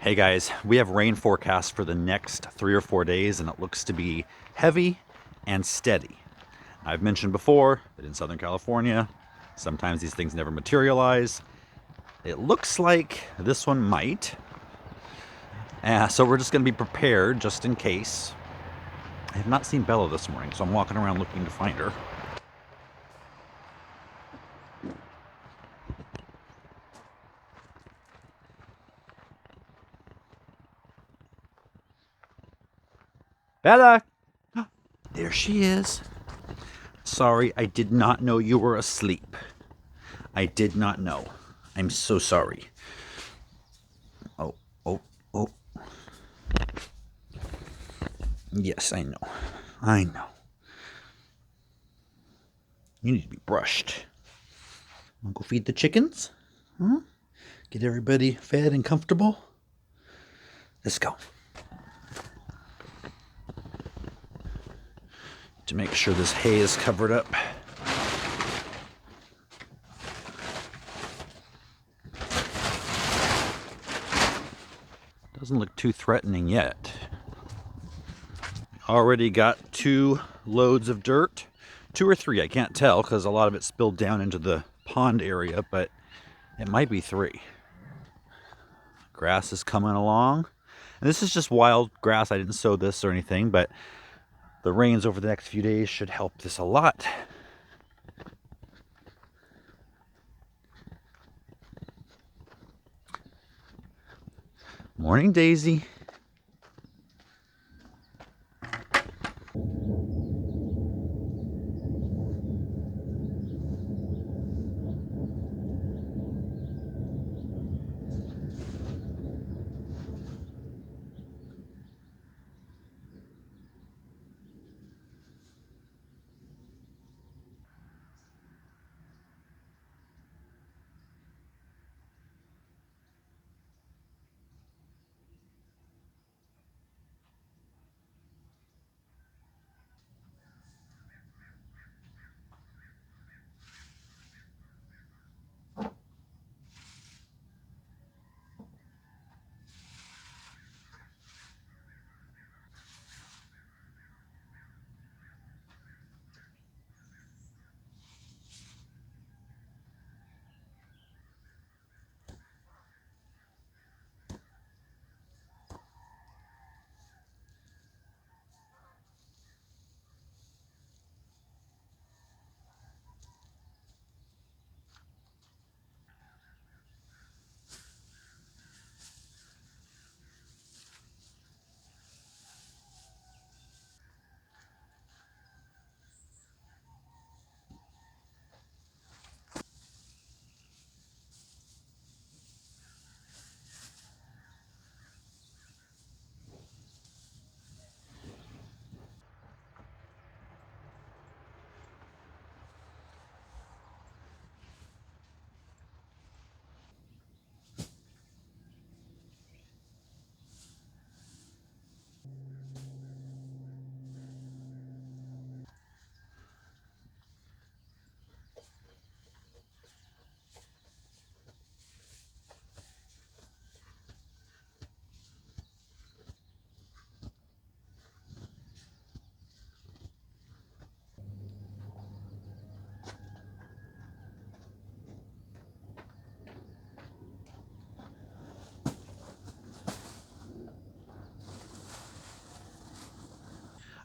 Hey guys, we have rain forecast for the next 3 or 4 days and it looks to be heavy and steady. I've mentioned before that in Southern California, sometimes these things never materialize. It looks like this one might. So we're just going to be prepared just in case. I have not seen Bella this morning, so I'm walking around looking to find her. Bella! There she is. Sorry, I did not know you were asleep. I did not know. I'm so sorry. Oh, oh, oh. Yes, I know. I know. You need to be brushed. Wanna go feed the chickens? Huh? Get everybody fed and comfortable? Let's go. To make sure this hay is covered up. Doesn't look too threatening yet. Already got 2 loads of dirt. 2 or 3, I can't tell because a lot of it spilled down into the pond area, but it might be 3. Grass is coming along. And this is just wild grass. I didn't sow this or anything, but the rains over the next few days should help this a lot. Morning, Daisy.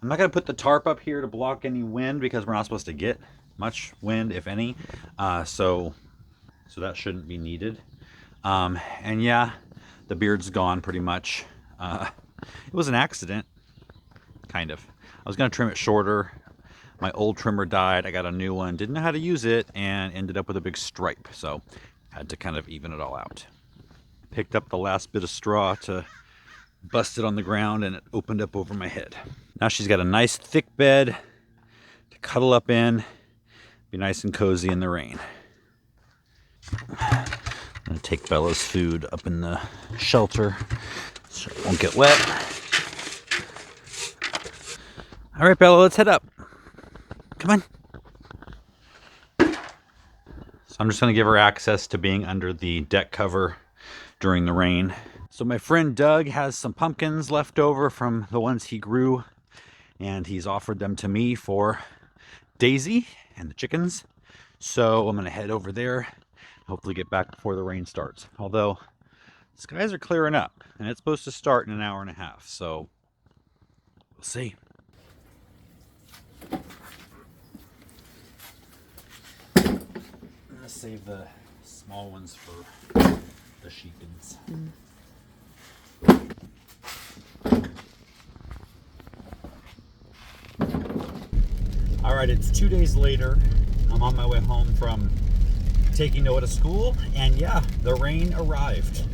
I'm not going to put the tarp up here to block any wind because we're not supposed to get much wind, if any. So that shouldn't be needed. And yeah, the beard's gone pretty much. It was an accident, kind of. I was going to trim it shorter. My old trimmer died. I got a new one. Didn't know how to use it and ended up with a big stripe. So had to kind of even it all out. Picked up the last bit of straw to bust it on the ground and it opened up over my head. Now she's got a nice thick bed to cuddle up in, be nice and cozy in the rain. I'm gonna take Bella's food up in the shelter so it won't get wet. All right, Bella, let's head up. Come on. So I'm just gonna give her access to being under the deck cover during the rain. So my friend Doug has some pumpkins left over from the ones he grew, and he's offered them to me for Daisy and the chickens. So I'm gonna head over there, hopefully get back before the rain starts. Although skies are clearing up and it's supposed to start in an hour and a half, so we'll see. I'm gonna save the small ones for the sheepins. All right, it's 2 days later. I'm on my way home from taking Noah to school, and yeah, the rain arrived.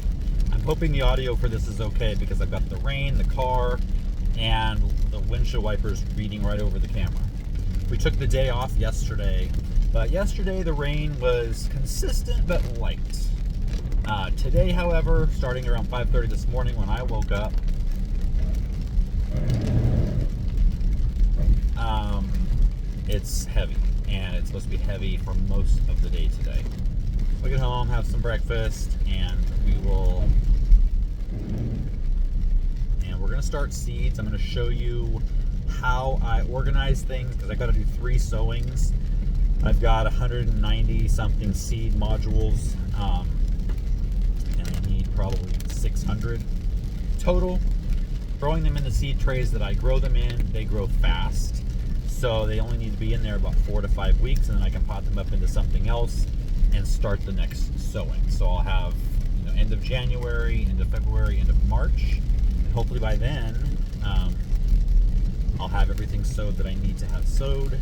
I'm hoping the audio for this is okay because I've got the rain, the car, and the windshield wipers beating right over the camera. We took the day off yesterday, but yesterday the rain was consistent but light. Today, however, starting around 5:30 this morning when I woke up, it's heavy, and it's supposed to be heavy for most of the day today. We'll get home, have some breakfast, and we're gonna start seeds. I'm gonna show you how I organize things because I got to do 3 sowings. I've got 190 something seed modules, and I need probably 600 total. Throwing them in the seed trays that I grow them in, they grow fast. So they only need to be in there about 4 to 5 weeks, and then I can pot them up into something else and start the next sowing. So I'll have, end of January, end of February, end of March. And hopefully by then, I'll have everything sowed that I need to have sowed.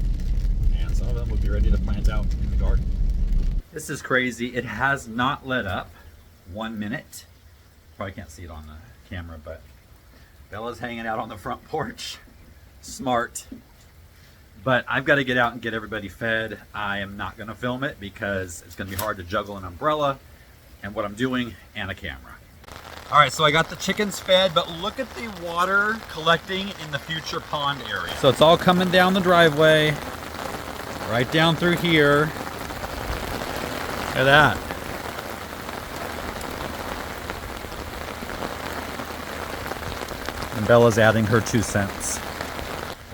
And some of them will be ready to plant out in the garden. This is crazy. It has not let up 1 minute. Probably can't see it on the camera, but Bella's hanging out on the front porch. Smart. But I've got to get out and get everybody fed. I am not going to film it because it's going to be hard to juggle an umbrella and what I'm doing and a camera. All right, so I got the chickens fed, but look at the water collecting in the future pond area. So it's all coming down the driveway, right down through here. Look at that. And Bella's adding her 2 cents.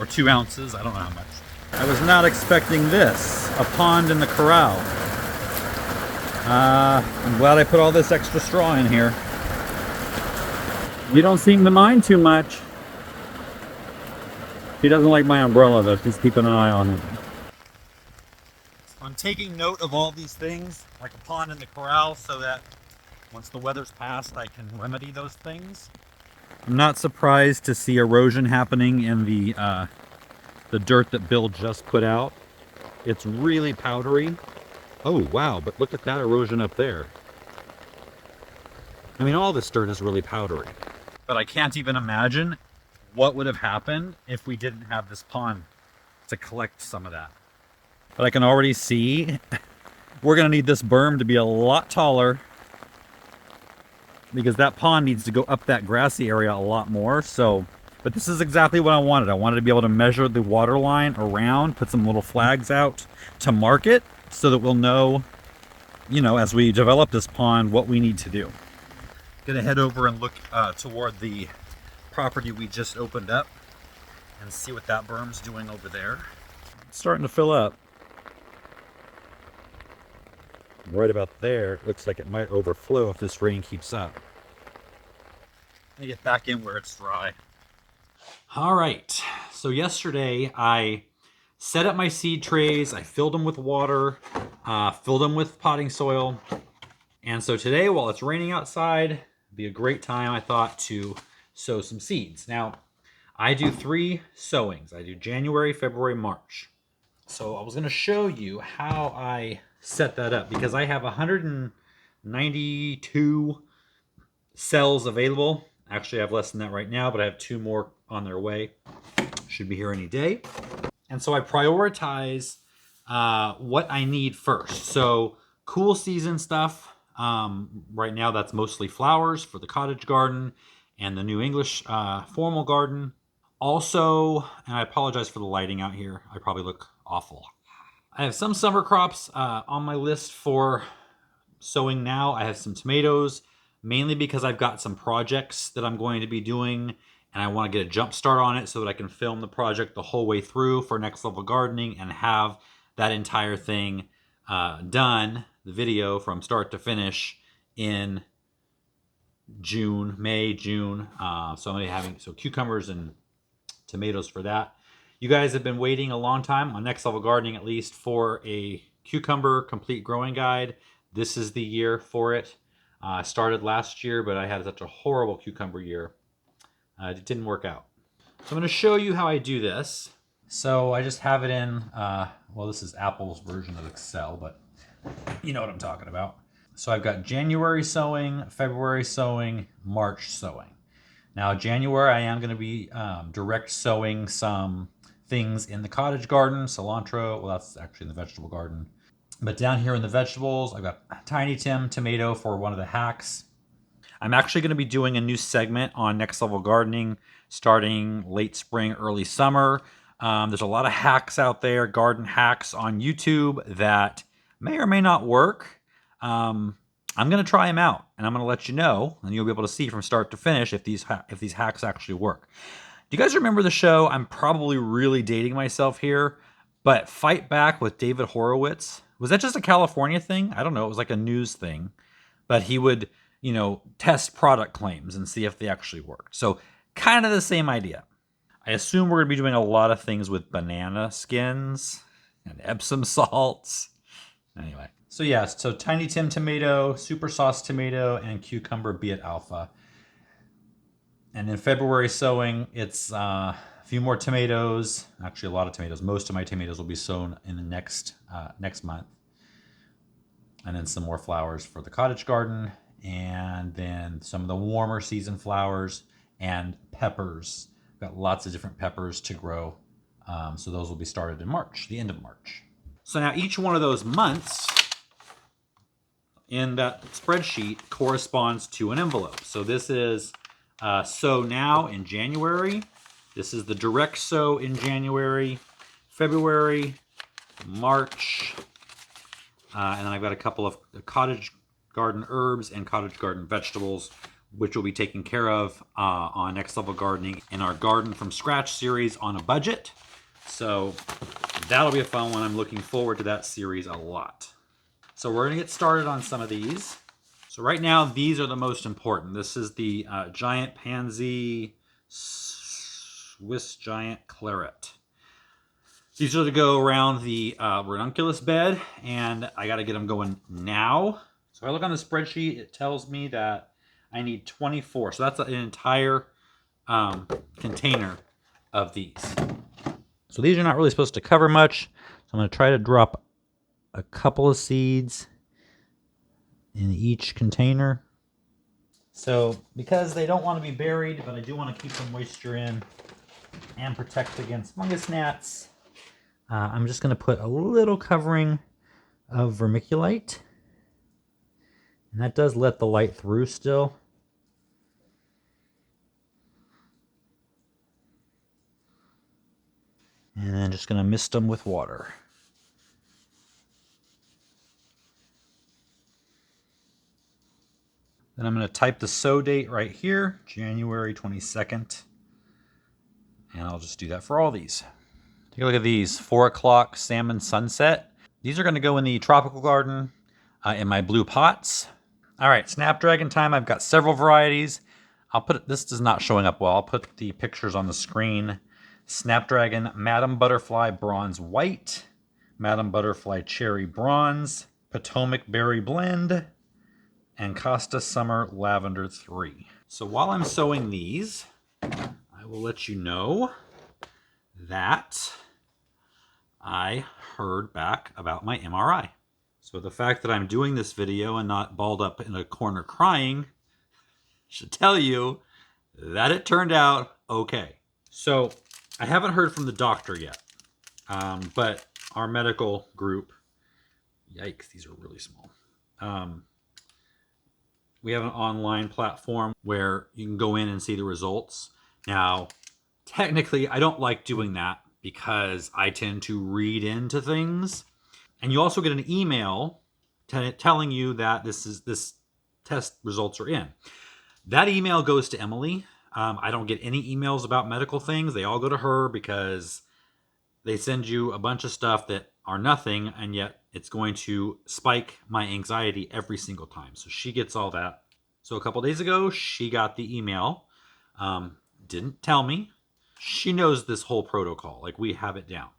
Or 2 ounces, I don't know how much. I was not expecting this, a pond in the corral. I'm glad I put all this extra straw in here. You don't seem to mind too much. She doesn't like my umbrella though, she's keeping an eye on it. I'm taking note of all these things, like a pond in the corral, so that once the weather's passed, I can remedy those things. I'm not surprised to see erosion happening in the dirt that Bill just put out. It's really powdery. Oh wow, but look at that erosion up there. I mean, all this dirt is really powdery. But I can't even imagine what would have happened if we didn't have this pond to collect some of that. But I can already see we're gonna need this berm to be a lot taller because that pond needs to go up that grassy area a lot more. So, but this is exactly what I wanted. I wanted to be able to measure the water line around, put some little flags out to mark it so that we'll know, as we develop this pond, what we need to do. Gonna head over and look toward the property we just opened up and see what that berm's doing over there. It's starting to fill up. Right about there, it looks like it might overflow if this rain keeps up. Let me get back in where it's dry. All right, so yesterday I set up my seed trays, I filled them with water, filled them with potting soil. And so today, while it's raining outside, it'd be a great time, I thought, to sow some seeds. Now, I do 3 sowings. I do January, February, March. So I was gonna show you how I set that up because I have 192 cells available. Actually, I have less than that right now, but I have 2 more on their way. Should be here any day. And so I prioritize what I need first. So cool season stuff. Right now, that's mostly flowers for the cottage garden and the New English formal garden. Also, and I apologize for the lighting out here. I probably look awful. I have some summer crops on my list for sowing now. I have some tomatoes, mainly because I've got some projects that I'm going to be doing and I want to get a jump start on it so that I can film the project the whole way through for Next Level Gardening and have that entire thing done, the video from start to finish in June, May, June. So I'm going to be having cucumbers and tomatoes for that. You guys have been waiting a long time on Next Level Gardening, at least, for a cucumber complete growing guide. This is the year for it. I started last year, but I had such a horrible cucumber year. It didn't work out. So I'm going to show you how I do this. So I just have it in, well, this is Apple's version of Excel, but you know what I'm talking about. So I've got January sowing, February sowing, March sowing. Now, January, I am going to be direct sowing some things in the cottage garden, cilantro. Well, that's actually in the vegetable garden. But down here in the vegetables, I've got Tiny Tim tomato for one of the hacks. I'm actually going to be doing a new segment on Next Level Gardening starting late spring, early summer. There's a lot of hacks out there, garden hacks on YouTube that may or may not work. I'm going to try them out, and I'm going to let you know, and you'll be able to see from start to finish if these hacks actually work. Do you guys remember the show? I'm probably really dating myself here, but Fight Back with David Horowitz. Was that just a California thing? I don't know. It was like a news thing, but he would, test product claims and see if they actually worked. So kind of the same idea. I assume we're going to be doing a lot of things with banana skins and Epsom salts. Anyway, so Tiny Tim tomato, super sauce tomato, and cucumber beet alpha. And in February sowing, it's a few more tomatoes. Actually, a lot of tomatoes. Most of my tomatoes will be sown in the next month. And then some more flowers for the cottage garden. And then some of the warmer season flowers and peppers. Got lots of different peppers to grow. So those will be started in March, the end of March. So now each one of those months in that spreadsheet corresponds to an envelope. So this is sow now in January. This is the direct sow in January, February, March, and then I've got a couple of cottage garden herbs and cottage garden vegetables, which will be taken care of on Next Level Gardening in our Garden from Scratch series on a budget. So that'll be a fun one. I'm looking forward to that series a lot. So we're going to get started on some of these. So right now, these are the most important. This is the Giant Pansy Swiss Giant Claret. These are to go around the ranunculus bed, and I got to get them going now. So if I look on the spreadsheet, it tells me that I need 24. So that's an entire container of these. So these are not really supposed to cover much. So I'm going to try to drop a couple of seeds in each container. So because they don't want to be buried, but I do want to keep some moisture in and protect against fungus gnats, I'm just going to put a little covering of vermiculite. And that does let the light through still. And then just going to mist them with water. Then I'm going to type the sow date right here, January 22nd. And I'll just do that for all these. Take a look at these, 4 o'clock salmon sunset. These are going to go in the tropical garden in my blue pots. All right, Snapdragon time. I've got several varieties. This is not showing up well. I'll put the pictures on the screen. Snapdragon Madam Butterfly Bronze White, Madam Butterfly Cherry Bronze, Potomac Berry Blend, and Costa Summer Lavender 3. So while I'm sowing these, I will let you know that I heard back about my MRI. So the fact that I'm doing this video and not balled up in a corner crying should tell you that it turned out okay. So I haven't heard from the doctor yet, but our medical group, yikes, these are really small. We have an online platform where you can go in and see the results. Now, technically, I don't like doing that because I tend to read into things. And you also get an email telling you that this test results are in. That email goes to Emily. I don't get any emails about medical things. They all go to her because they send you a bunch of stuff that are nothing, and yet it's going to spike my anxiety every single time. So she gets all that. So a couple days ago, she got the email. Didn't tell me. She knows this whole protocol. Like, we have it down.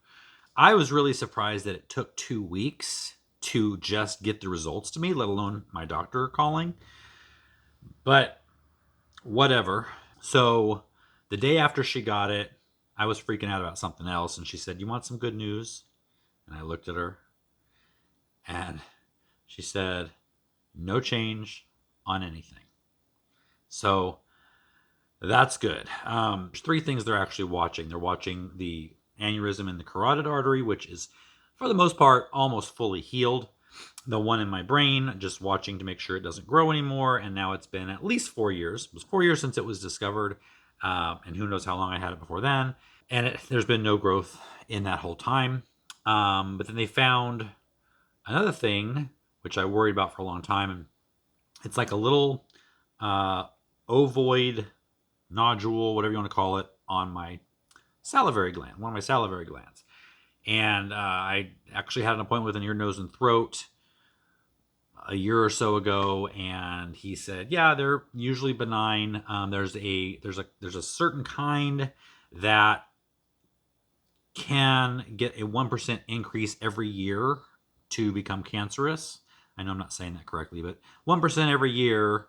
I was really surprised that it took 2 weeks to just get the results to me, let alone my doctor calling. But whatever. So the day after she got it, I was freaking out about something else, and she said, "You want some good news?" And I looked at her, and she said, "No change on anything." So that's good. Three things they're actually watching. They're watching the aneurysm in the carotid artery, which is, for the most part, almost fully healed. The one in my brain, just watching to make sure it doesn't grow anymore. And now it's been at least 4 years. It was 4 years since it was discovered. And who knows how long I had it before then. And there's been no growth in that whole time. But then they found another thing, which I worried about for a long time. And it's like a little ovoid nodule, whatever you want to call it, on my salivary gland, one of my salivary glands. And I actually had an appointment with an ear, nose, and throat a year or so ago, and he said, yeah, they're usually benign. There's a certain kind that can get a 1% increase every year to become cancerous. I know I'm not saying that correctly, but 1% every year,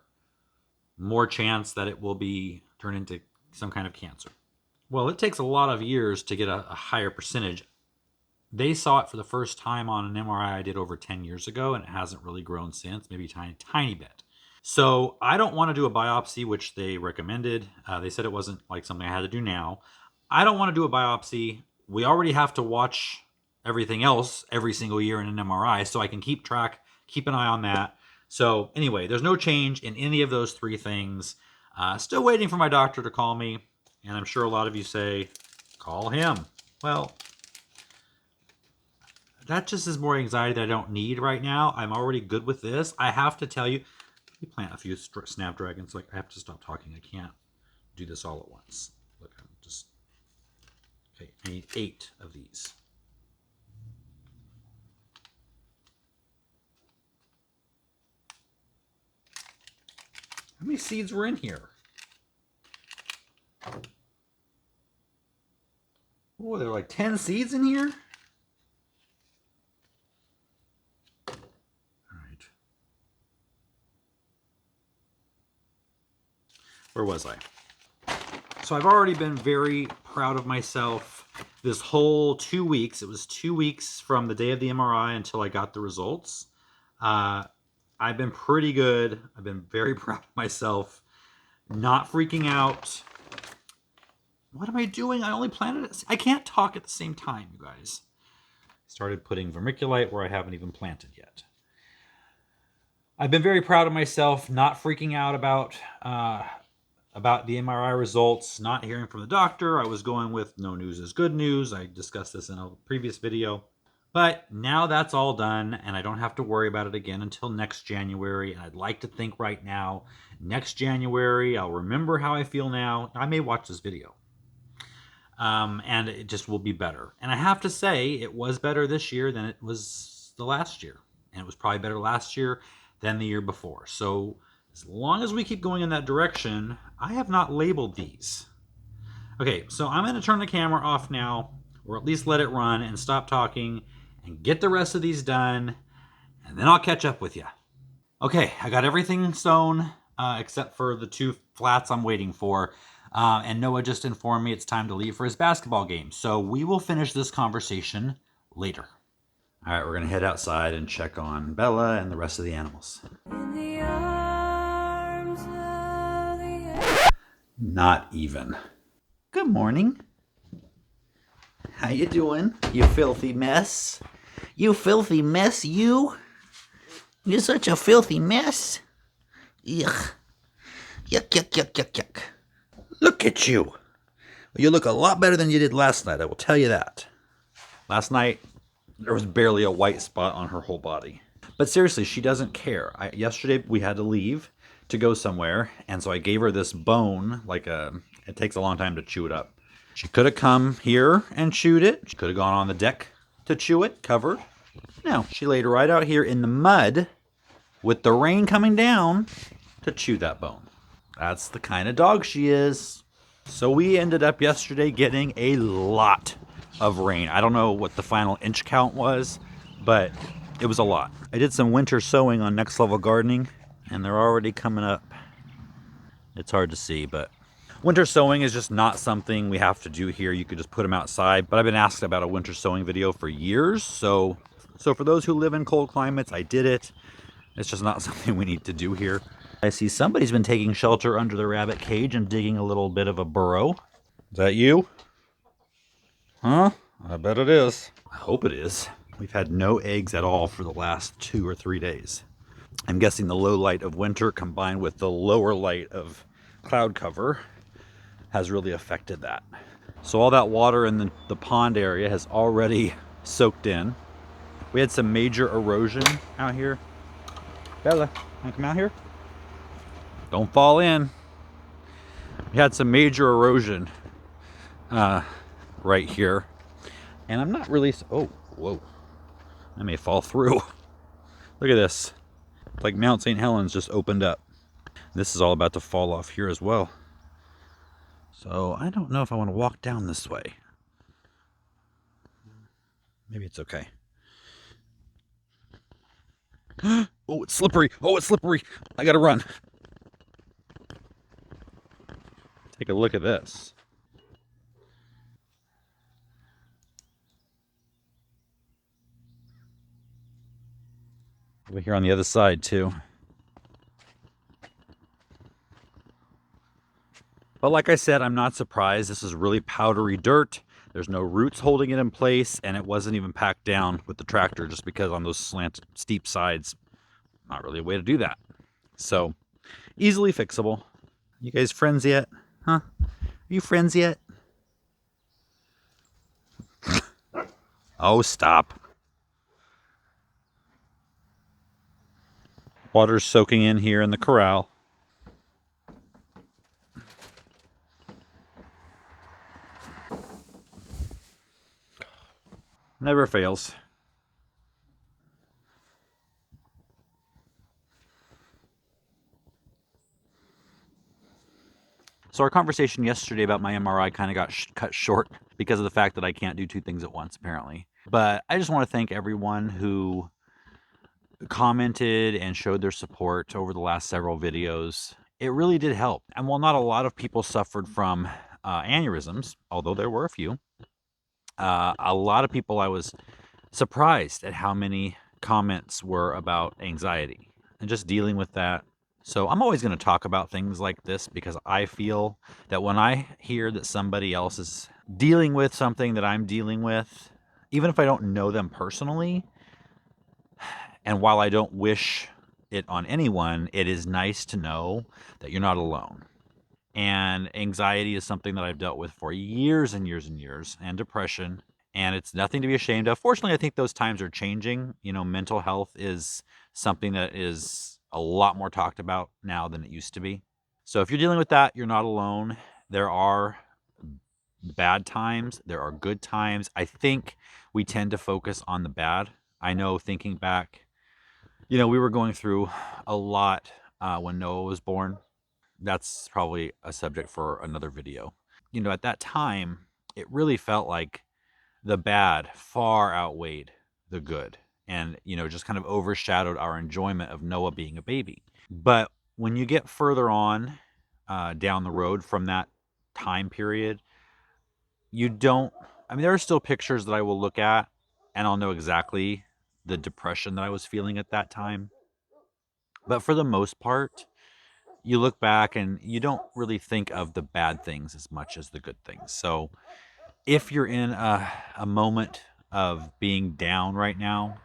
more chance that it will be turned into some kind of cancer. Well, it takes a lot of years to get a higher percentage. They saw it for the first time on an MRI I did over 10 years ago, and it hasn't really grown since, maybe a tiny bit. So I don't want to do a biopsy, which they recommended. They said it wasn't like something I had to do now. I don't want to do a biopsy. We already have to watch everything else every single year in an MRI, so I can keep track, keep an eye on that. So anyway, there's no change in any of those three things. Still waiting for my doctor to call me, and I'm sure a lot of you say, call him. Well, that just is more anxiety that I don't need right now. I'm already good with this. I have to tell you, let me plant a few snapdragons. Like, I have to stop talking. I can't do this all at once. Look, I'm just, okay, I need 8 of these. How many seeds were in here? Oh, there are like 10 seeds in here? Where was I? So I've already been very proud of myself this whole 2 weeks. It was 2 weeks from the day of the MRI until I got the results. I've been pretty good. I've been very proud of myself. Not freaking out. What am I doing? I only planted it. I can't talk at the same time, you guys. Started putting vermiculite where I haven't even planted yet. I've been very proud of myself, not freaking out about the MRI results, not hearing from the doctor. I was going with no news is good news. I discussed this in a previous video. But now that's all done, and I don't have to worry about it again until next January. And I'd like to think right now, next January, I'll remember how I feel now. I may watch this video. And it just will be better. And I have to say, it was better this year than it was the last year. And it was probably better last year than the year before. So as long as we keep going in that direction, I have not labeled these. Okay, so I'm going to turn the camera off now, or at least let it run and stop talking and get the rest of these done, and then I'll catch up with you. Okay, I got everything sown except for the 2 flats I'm waiting for. And Noah just informed me it's time to leave for his basketball game. So we will finish this conversation later. All right, we're going to head outside and check on Bella and the rest of the animals. Not even. Good morning. How you doing, you filthy mess? You filthy mess, you? You're such a filthy mess. Yuck. Yuck, yuck, yuck, yuck, yuck. Look at you. You look a lot better than you did last night, I will tell you that. Last night, there was barely a white spot on her whole body. But seriously, she doesn't care. Yesterday we had to leave to go somewhere, and so I gave her this bone. It takes a long time to chew it up. She could have come here and chewed it. She could have gone on the deck to chew it, covered. No, she laid right out here in the mud with the rain coming down to chew that bone. That's the kind of dog she is. So we ended up yesterday getting a lot of rain. I don't know what the final inch count was, but it was a lot. I did some winter sowing on Next Level Gardening, and they're already coming up. It's hard to see, but winter sowing is just not something we have to do here. You could just put them outside, but I've been asked about a winter sowing video for years. So for those who live in cold climates, I did it. It's just not something we need to do here. I see somebody's been taking shelter under the rabbit cage and digging a little bit of a burrow. Is that you? Huh? I bet it is. I hope it is. We've had no eggs at all for the last 2 or 3 days. I'm guessing the low light of winter combined with the lower light of cloud cover has really affected that. So all that water in the pond area has already soaked in. We had some major erosion out here. Bella, wanna come out here? Don't fall in. We had some major erosion right here. And I'm not really, oh, whoa. I may fall through. Look at this. It's like Mount St. Helens just opened up. This is all about to fall off here as well. So I don't know if I want to walk down this way. Maybe it's okay. Oh, it's slippery. Oh, it's slippery. I gotta run. Take a look at this. Over here on the other side too. But like I said, I'm not surprised. This is really powdery dirt. There's no roots holding it in place, and it wasn't even packed down with the tractor just because on those slanted, steep sides, not really a way to do that. So, easily fixable. You guys friends yet? Huh? Are you friends yet? Oh, stop. Water's soaking in here in the corral. Never fails. So our conversation yesterday about my MRI kind of got cut short because of the fact that I can't do 2 things at once, apparently. But I just want to thank everyone who commented and showed their support over the last several videos. It really did help. And while not a lot of people suffered from aneurysms, although there were a few, a lot of people, I was surprised at how many comments were about anxiety and just dealing with that. So I'm always going to talk about things like this because I feel that when I hear that somebody else is dealing with something that I'm dealing with, even if I don't know them personally, and while I don't wish it on anyone, it is nice to know that you're not alone. And anxiety is something that I've dealt with for years and years and years, and depression, and it's nothing to be ashamed of. Fortunately, I think those times are changing. You know, mental health is something that is a lot more talked about now than it used to be. So if you're dealing with that, you're not alone. There are bad times, there are good times. I think we tend to focus on the bad. I know thinking back, you know, we were going through a lot when Noah was born. That's probably a subject for another video. You know, at that time, it really felt like the bad far outweighed the good and, you know, just kind of overshadowed our enjoyment of Noah being a baby. But when you get further on down the road from that time period, you don't, I mean, there are still pictures that I will look at and I'll know exactly the depression that I was feeling at that time. But for the most part, you look back and you don't really think of the bad things as much as the good things. So if you're in a moment of being down right now,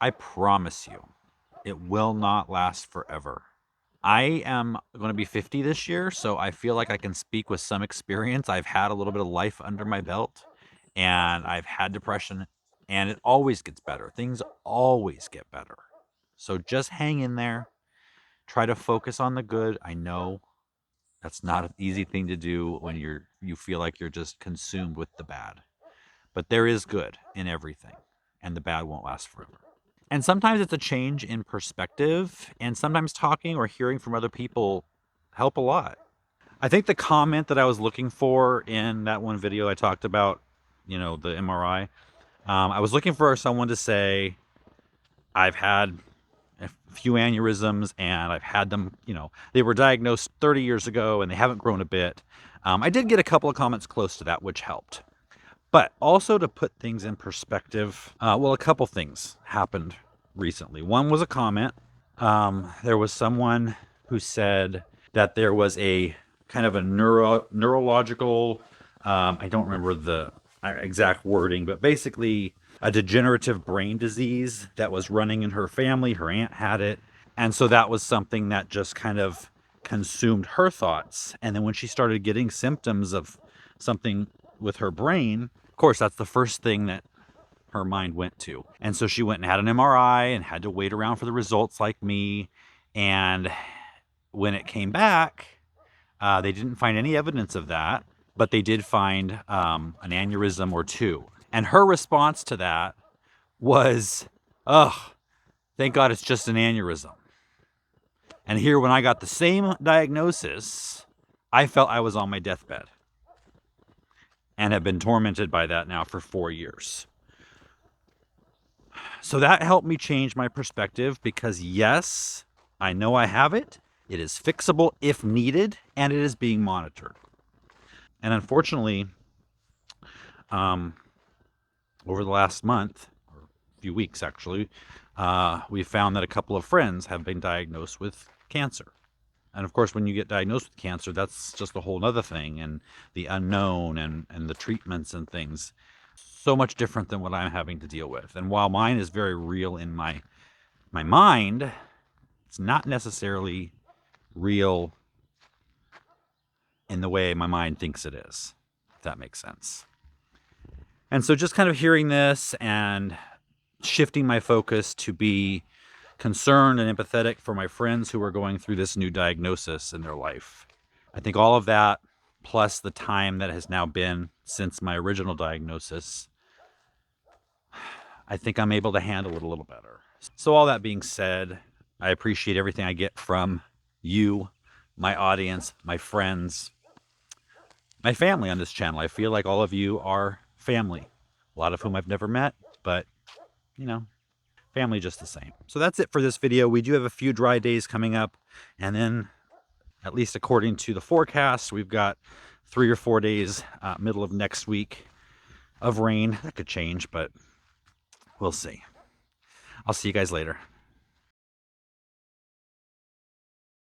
I promise you, it will not last forever. I am going to be 50 this year, so I feel like I can speak with some experience. I've had a little bit of life under my belt, and I've had depression, and it always gets better. Things always get better. So just hang in there. Try to focus on the good. I know that's not an easy thing to do when you feel like you're just consumed with the bad. But there is good in everything, and the bad won't last forever. And sometimes it's a change in perspective, and sometimes talking or hearing from other people help a lot. I think the comment that I was looking for in that one video I talked about, the MRI, I was looking for someone to say, I've had a few aneurysms and I've had them, they were diagnosed 30 years ago and they haven't grown a bit. I did get a couple of comments close to that, which helped. But also to put things in perspective, a couple things happened recently. One was a comment. There was someone who said that there was a kind of a neurological, I don't remember the exact wording, but basically a degenerative brain disease that was running in her family. Her aunt had it. And so that was something that just kind of consumed her thoughts. And then when she started getting symptoms of something with her brain, of course, that's the first thing that her mind went to. And so she went and had an MRI and had to wait around for the results like me. And when it came back, they didn't find any evidence of that, but they did find an aneurysm or two. And her response to that was, oh, thank God it's just an aneurysm. And here, when I got the same diagnosis, I felt I was on my deathbed and have been tormented by that now for 4 years. So that helped me change my perspective because, yes, I know I have it. It is fixable if needed, and it is being monitored. And unfortunately, over the last month, or a few weeks actually, we found that a couple of friends have been diagnosed with cancer. And of course, when you get diagnosed with cancer, that's just a whole other thing, and the unknown and the treatments and things. So much different than what I'm having to deal with. And while mine is very real in my mind, it's not necessarily real in the way my mind thinks it is, if that makes sense. And so just kind of hearing this and shifting my focus to be concerned and empathetic for my friends who are going through this new diagnosis in their life. I think all of that, plus the time that has now been since my original diagnosis, I think I'm able to handle it a little better. So all that being said, I appreciate everything I get from you, my audience, my friends, my family on this channel. I feel like all of you are family, a lot of whom I've never met, but family just the same. So that's it for this video. We do have a few dry days coming up, and then, at least according to the forecast, we've got 3 or 4 days middle of next week of rain. That could change, but we'll see. I'll see you guys later.